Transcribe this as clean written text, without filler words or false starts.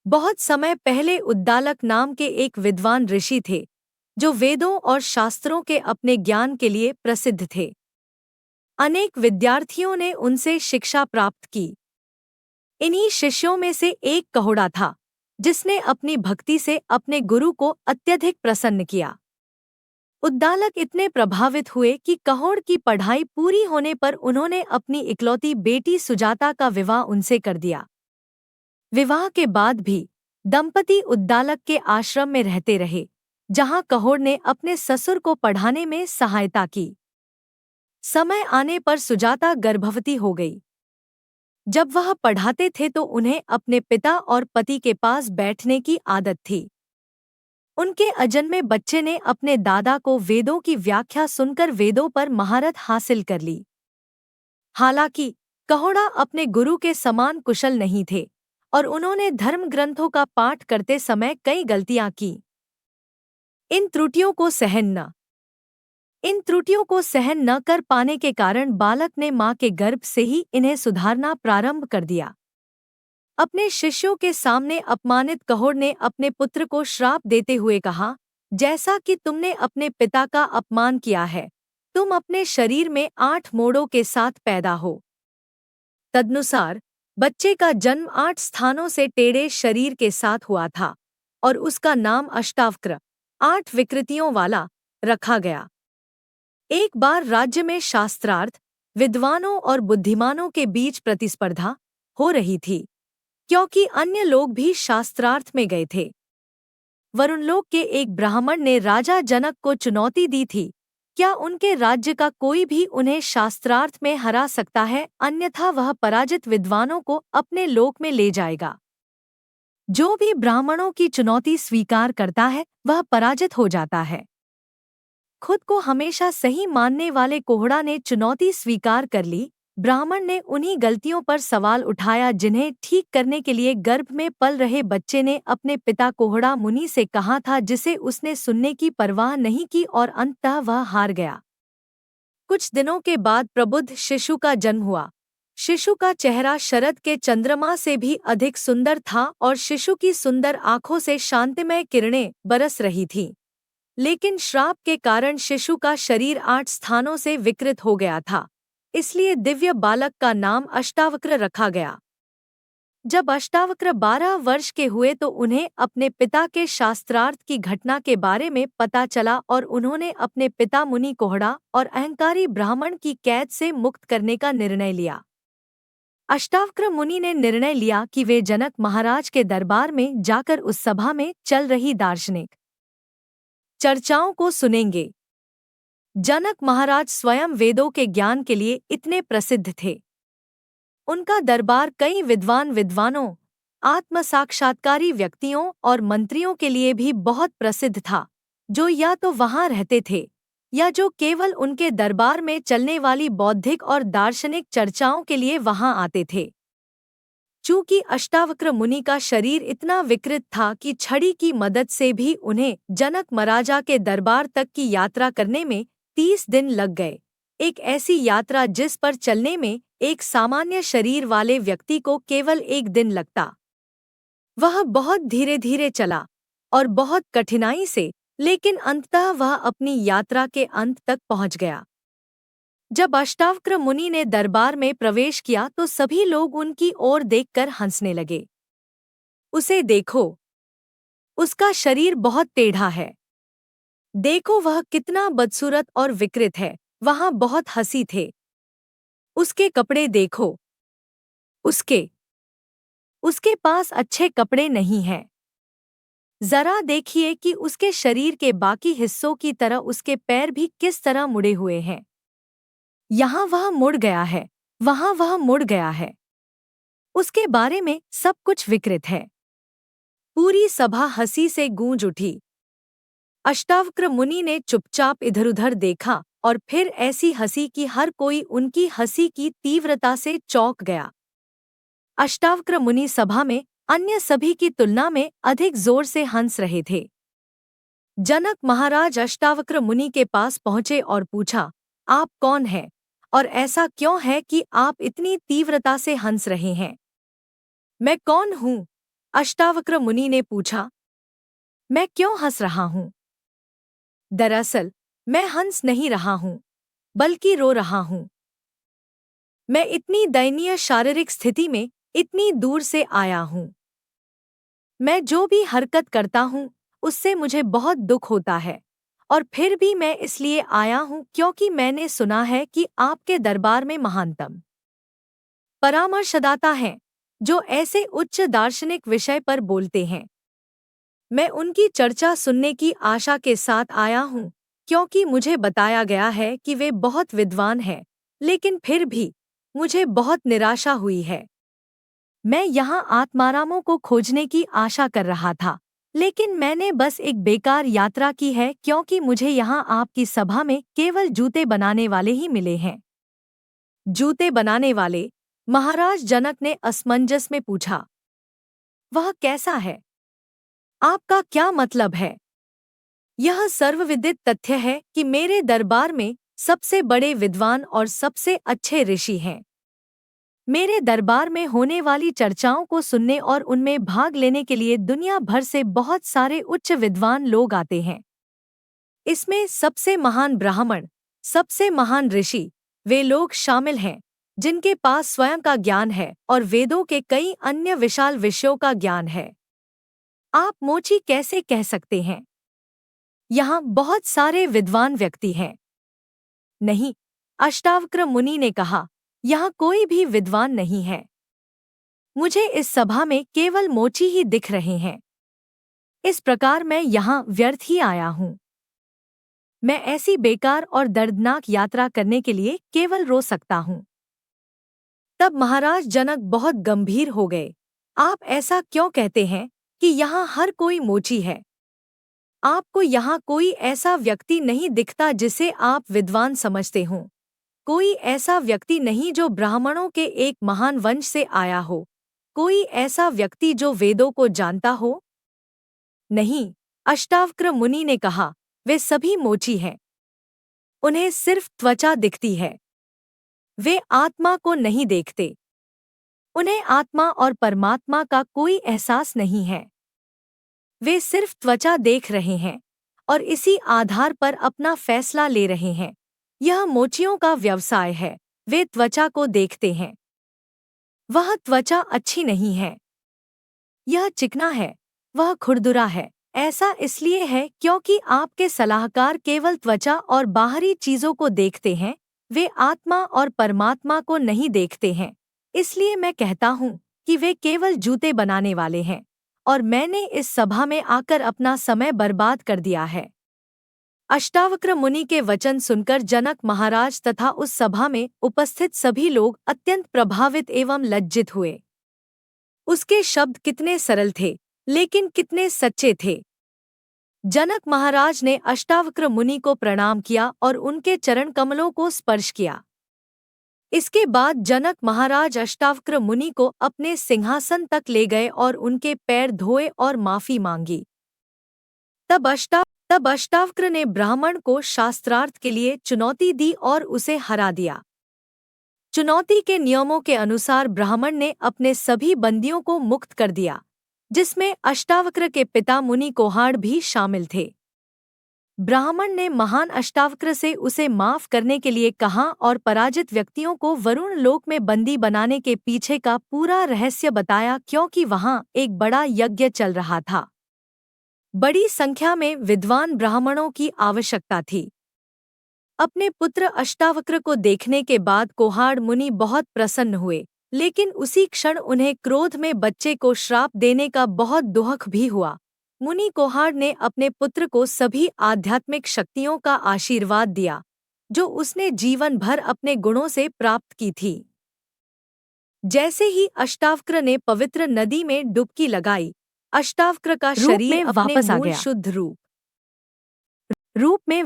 बहुत समय पहले उद्दालक नाम के एक विद्वान ऋषि थे जो वेदों और शास्त्रों के अपने ज्ञान के लिए प्रसिद्ध थे। अनेक विद्यार्थियों ने उनसे शिक्षा प्राप्त की। इन्हीं शिष्यों में से एक कहोड़ा था जिसने अपनी भक्ति से अपने गुरु को अत्यधिक प्रसन्न किया। उद्दालक इतने प्रभावित हुए कि कहोड़ की पढ़ाई पूरी होने पर उन्होंने अपनी इकलौती बेटी सुजाता का विवाह उनसे कर दिया। विवाह के बाद भी दंपति उद्दालक के आश्रम में रहते रहे, जहां कहोड़ ने अपने ससुर को पढ़ाने में सहायता की। समय आने पर सुजाता गर्भवती हो गई। जब वह पढ़ाते थे तो उन्हें अपने पिता और पति के पास बैठने की आदत थी। उनके अजन्मे बच्चे ने अपने दादा को वेदों की व्याख्या सुनकर वेदों पर महारत हासिल कर ली। हालांकि कहोड़ा अपने गुरु के समान कुशल नहीं थे और उन्होंने धर्म ग्रंथों का पाठ करते समय कई गलतियां की। इन त्रुटियों को सहन न कर पाने के कारण बालक ने मां के गर्भ से ही इन्हें सुधारना प्रारंभ कर दिया। अपने शिष्यों के सामने अपमानित कहोड़ ने अपने पुत्र को श्राप देते हुए कहा, जैसा कि तुमने अपने पिता का अपमान किया है, तुम अपने शरीर में 8 मोड़ों के साथ पैदा हो। तदनुसार बच्चे का जन्म 8 स्थानों से टेढ़े शरीर के साथ हुआ था और उसका नाम अष्टावक्र 8 विकृतियों वाला रखा गया। एक बार राज्य में शास्त्रार्थ विद्वानों और बुद्धिमानों के बीच प्रतिस्पर्धा हो रही थी, क्योंकि अन्य लोग भी शास्त्रार्थ में गए थे। वरुणलोक के एक ब्राह्मण ने राजा जनक को चुनौती दी थी, क्या उनके राज्य का कोई भी उन्हें शास्त्रार्थ में हरा सकता है, अन्यथा वह पराजित विद्वानों को अपने लोक में ले जाएगा। जो भी ब्राह्मणों की चुनौती स्वीकार करता है वह पराजित हो जाता है। खुद को हमेशा सही मानने वाले कोहड़ा ने चुनौती स्वीकार कर ली। ब्राह्मण ने उन्हीं गलतियों पर सवाल उठाया जिन्हें ठीक करने के लिए गर्भ में पल रहे बच्चे ने अपने पिता कोहड़ा मुनि से कहा था, जिसे उसने सुनने की परवाह नहीं की और अंततः वह हार गया। कुछ दिनों के बाद प्रबुद्ध शिशु का जन्म हुआ। शिशु का चेहरा शरद के चंद्रमा से भी अधिक सुंदर था और शिशु की सुंदर आंखों से शांतिमय किरणें बरस रही थीं। लेकिन श्राप के कारण शिशु का शरीर 8 स्थानों से विकृत हो गया था, इसलिए दिव्य बालक का नाम अष्टावक्र रखा गया। जब अष्टावक्र 12 वर्ष के हुए तो उन्हें अपने पिता के शास्त्रार्थ की घटना के बारे में पता चला और उन्होंने अपने पिता मुनि कोहड़ा और अहंकारी ब्राह्मण की कैद से मुक्त करने का निर्णय लिया। अष्टावक्र मुनि ने निर्णय लिया कि वे जनक महाराज के दरबार में जाकर उस सभा में चल रही दार्शनिक चर्चाओं को सुनेंगे। जनक महाराज स्वयं वेदों के ज्ञान के लिए इतने प्रसिद्ध थे। उनका दरबार कई विद्वानों, आत्मसाक्षात्कारी व्यक्तियों और मंत्रियों के लिए भी बहुत प्रसिद्ध था, जो या तो वहां रहते थे या जो केवल उनके दरबार में चलने वाली बौद्धिक और दार्शनिक चर्चाओं के लिए वहां आते थे। चूंकि अष्टावक्र मुनि का शरीर इतना विकृत था कि छड़ी की मदद से भी उन्हें जनक महाराजा के दरबार तक की यात्रा करने में 30 दिन लग गए। एक ऐसी यात्रा जिस पर चलने में एक सामान्य शरीर वाले व्यक्ति को केवल 1 दिन लगता। वह बहुत धीरे धीरे चला और बहुत कठिनाई से, लेकिन अंततः वह अपनी यात्रा के अंत तक पहुंच गया। जब अष्टावक्र मुनि ने दरबार में प्रवेश किया तो सभी लोग उनकी ओर देखकर हंसने लगे। उसे देखो, उसका शरीर बहुत टेढ़ा है। देखो वह कितना बदसूरत और विकृत है। वहां बहुत हंसी थे। उसके कपड़े देखो, उसके पास अच्छे कपड़े नहीं हैं। जरा देखिए कि उसके शरीर के बाकी हिस्सों की तरह उसके पैर भी किस तरह मुड़े हुए हैं। यहाँ वह मुड़ गया है, वहाँ वह मुड़ गया है। उसके बारे में सब कुछ विकृत है। पूरी सभा हंसी से गूंज उठी। अष्टावक्र मुनि ने चुपचाप इधर-उधर देखा और फिर ऐसी हंसी कि हर कोई उनकी हंसी की तीव्रता से चौंक गया। अष्टावक्र मुनि सभा में अन्य सभी की तुलना में अधिक जोर से हंस रहे थे। जनक महाराज अष्टावक्र मुनि के पास पहुंचे और पूछा, आप कौन हैं और ऐसा क्यों है कि आप इतनी तीव्रता से हंस रहे हैं? मैं कौन हूँ? अष्टावक्र मुनि ने पूछा, मैं क्यों हंस रहा हूँ? दरअसल मैं हंस नहीं रहा हूँ, बल्कि रो रहा हूँ। मैं इतनी दयनीय शारीरिक स्थिति में इतनी दूर से आया हूँ। मैं जो भी हरकत करता हूँ उससे मुझे बहुत दुख होता है, और फिर भी मैं इसलिए आया हूँ क्योंकि मैंने सुना है कि आपके दरबार में महानतम परामर्शदाता हैं जो ऐसे उच्च दार्शनिक विषय पर बोलते हैं। मैं उनकी चर्चा सुनने की आशा के साथ आया हूँ, क्योंकि मुझे बताया गया है कि वे बहुत विद्वान हैं, लेकिन फिर भी मुझे बहुत निराशा हुई है। मैं यहाँ आत्मारामों को खोजने की आशा कर रहा था, लेकिन मैंने बस एक बेकार यात्रा की है क्योंकि मुझे यहाँ आपकी सभा में केवल जूते बनाने वाले ही मिले हैं। जूते बनाने वाले? महाराज जनक ने असमंजस में पूछा। वह कैसा है? आपका क्या मतलब है? यह सर्वविदित तथ्य है कि मेरे दरबार में सबसे बड़े विद्वान और सबसे अच्छे ऋषि हैं। मेरे दरबार में होने वाली चर्चाओं को सुनने और उनमें भाग लेने के लिए दुनिया भर से बहुत सारे उच्च विद्वान लोग आते हैं। इसमें सबसे महान ब्राह्मण, सबसे महान ऋषि, वे लोग शामिल हैं जिनके पास स्वयं का ज्ञान है और वेदों के कई अन्य विशाल विषयों का ज्ञान है। आप मोची कैसे कह सकते हैं? यहाँ बहुत सारे विद्वान व्यक्ति हैं। नहीं, अष्टावक्र मुनि ने कहा, यहाँ कोई भी विद्वान नहीं है। मुझे इस सभा में केवल मोची ही दिख रहे हैं। इस प्रकार मैं यहाँ व्यर्थ ही आया हूँ। मैं ऐसी बेकार और दर्दनाक यात्रा करने के लिए केवल रो सकता हूँ। तब महाराज जनक बहुत गंभीर हो गए। आप ऐसा क्यों कहते हैं कि यहाँ हर कोई मोची है? आपको यहाँ कोई ऐसा व्यक्ति नहीं दिखता जिसे आप विद्वान समझते हों। कोई ऐसा व्यक्ति नहीं जो ब्राह्मणों के एक महान वंश से आया हो। कोई ऐसा व्यक्ति जो वेदों को जानता हो? नहीं, अष्टावक्र मुनि ने कहा, वे सभी मोची हैं। उन्हें सिर्फ त्वचा दिखती है। वे आत्मा को नहीं देखते। उन्हें आत्मा और परमात्मा का कोई एहसास नहीं है। वे सिर्फ त्वचा देख रहे हैं और इसी आधार पर अपना फैसला ले रहे हैं। यह मोचियों का व्यवसाय है। वे त्वचा को देखते हैं। वह त्वचा अच्छी नहीं है। यह चिकना है, वह खुरदुरा है। ऐसा इसलिए है क्योंकि आपके सलाहकार केवल त्वचा और बाहरी चीजों को देखते हैं। वे आत्मा और परमात्मा को नहीं देखते हैं। इसलिए मैं कहता हूँ कि वे केवल जूते बनाने वाले हैं, और मैंने इस सभा में आकर अपना समय बर्बाद कर दिया है। अष्टावक्र मुनि के वचन सुनकर जनक महाराज तथा उस सभा में उपस्थित सभी लोग अत्यंत प्रभावित एवं लज्जित हुए। उसके शब्द कितने सरल थे, लेकिन कितने सच्चे थे। जनक महाराज ने अष्टावक्र मुनि को प्रणाम किया और उनके चरण कमलों को स्पर्श किया। इसके बाद जनक महाराज अष्टावक्र मुनि को अपने सिंहासन तक ले गए और उनके पैर धोए और माफी मांगी। तब अष्टावक्र ने ब्राह्मण को शास्त्रार्थ के लिए चुनौती दी और उसे हरा दिया। चुनौती के नियमों के अनुसार ब्राह्मण ने अपने सभी बंदियों को मुक्त कर दिया, जिसमें अष्टावक्र के पिता मुनि कोहाड़ भी शामिल थे। ब्राह्मण ने महान अष्टावक्र से उसे माफ करने के लिए कहा और पराजित व्यक्तियों को वरुण लोक में बंदी बनाने के पीछे का पूरा रहस्य बताया, क्योंकि वहां एक बड़ा यज्ञ चल रहा था। बड़ी संख्या में विद्वान ब्राह्मणों की आवश्यकता थी। अपने पुत्र अष्टावक्र को देखने के बाद कोहाड़ मुनि बहुत प्रसन्न हुए, लेकिन उसी क्षण उन्हें क्रोध में बच्चे को श्राप देने का बहुत दुख भी हुआ। मुनि कोहाड़ ने अपने पुत्र को सभी आध्यात्मिक शक्तियों का आशीर्वाद दिया जो उसने जीवन भर अपने गुणों से प्राप्त की थी। जैसे ही अष्टावक्र ने पवित्र नदी में डुबकी लगाई, अष्टावक्र का शरीर अपने मूल शुद्ध रूप में